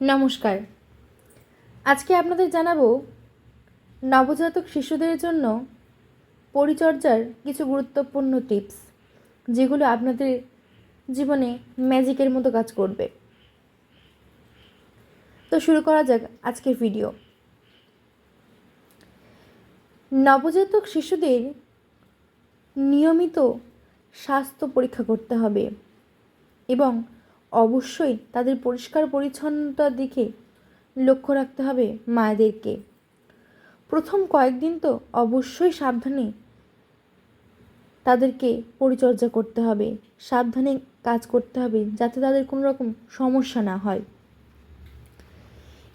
নমস্কার। আজকে আপনাদের জানাবো নবজাতক শিশুদের জন্য পরিচর্যার কিছু গুরুত্বপূর্ণ টিপস, যেগুলো আপনাদের জীবনে ম্যাজিকের মতো কাজ করবে। তো শুরু করা যাক আজকের ভিডিও। নবজাতক শিশুদের নিয়মিত স্বাস্থ্য পরীক্ষা করতে হবে এবং অবশ্যই তাদের পরিষ্কার পরিচ্ছন্নতার দিকে লক্ষ্য রাখতে হবে মায়েদেরকে। প্রথম কয়েকদিন তো অবশ্যই সাবধানে তাদেরকে পরিচর্যা করতে হবে, সাবধানে কাজ করতে হবে, যাতে তাদের কোনো রকম সমস্যা না হয়।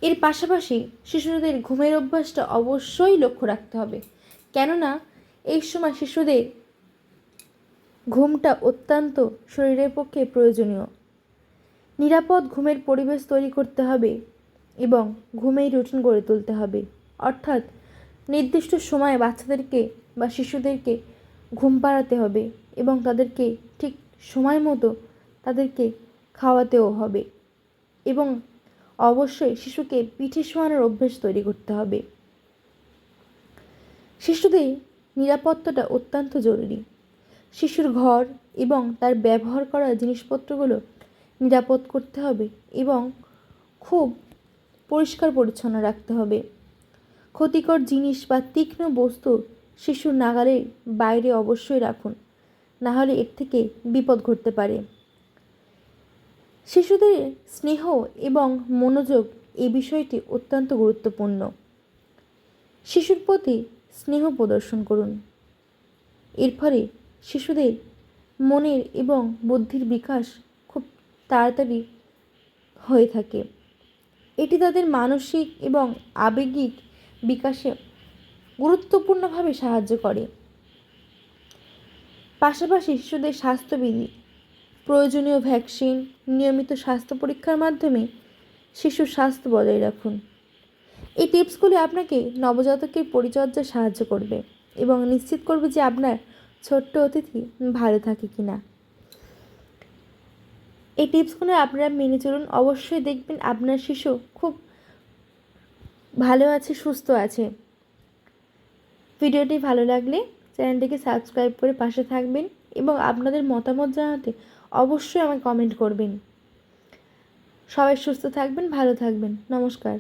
এর পাশাপাশি শিশুদের ঘুমের অভ্যাসটা অবশ্যই লক্ষ্য রাখতে হবে, কেননা এই সময় শিশুদের ঘুমটা অত্যন্ত শরীরের পক্ষে প্রয়োজনীয়। নিরাপদ ঘুমের পরিবেশ তৈরি করতে হবে এবং ঘুমের রুটিন গড়ে তুলতে হবে, অর্থাৎ নির্দিষ্ট সময়ে বাচ্চাদেরকে বা শিশুদেরকে ঘুম পাড়াতে হবে এবং তাদেরকে ঠিক সময় মতো তাদেরকে খাওয়াতেও হবে এবং অবশ্যই শিশুকে পিঠে শোয়ানোর অভ্যেস তৈরি করতে হবে। শিশুদের নিরাপত্তাটা অত্যন্ত জরুরি। শিশুর ঘর এবং তার ব্যবহার করা জিনিসপত্রগুলো নিরাপদ করতে হবে এবং খুব পরিষ্কার পরিচ্ছন্ন রাখতে হবে। ক্ষতিকর জিনিস বা তীক্ষ্ণ বস্তু শিশুর নাগালের বাইরে অবশ্যই রাখুন, না হলে এর থেকে বিপদ ঘটতে পারে। শিশুদের স্নেহ এবং মনোযোগ এই বিষয়টি অত্যন্ত গুরুত্বপূর্ণ। শিশুর প্রতি স্নেহ প্রদর্শন করুন। এর ফলে শিশুদের মনের এবং বুদ্ধির বিকাশ খুব তাড়াতাড়ি হয়ে থাকে। এটি তাদের মানসিক এবং আবেগিক বিকাশে গুরুত্বপূর্ণভাবে সাহায্য করে। পাশাপাশি শিশুদের স্বাস্থ্যবিধি, প্রয়োজনীয় ভ্যাকসিন, নিয়মিত স্বাস্থ্য পরীক্ষার মাধ্যমে শিশুর স্বাস্থ্য বজায় রাখুন। এই টিপসগুলি আপনাকে নবজাতকের পরিচর্যায় সাহায্য করবে এবং নিশ্চিত করবে যে আপনার ছোট্ট অতিথি ভালো থাকে কিনা। এই টিপসগুলো আপনারা মেনে চলুন, অবশ্যই দেখবেন আপনার শিশু খুব ভালো আছে, সুস্থ আছে। ভিডিওটি ভালো লাগলে চ্যানেলটিকে সাবস্ক্রাইব করে পাশে থাকবেন এবং আপনাদের মতামত জানাতে অবশ্যই আমাকে কমেন্ট করবেন। সবাই সুস্থ থাকবেন, ভালো থাকবেন। নমস্কার।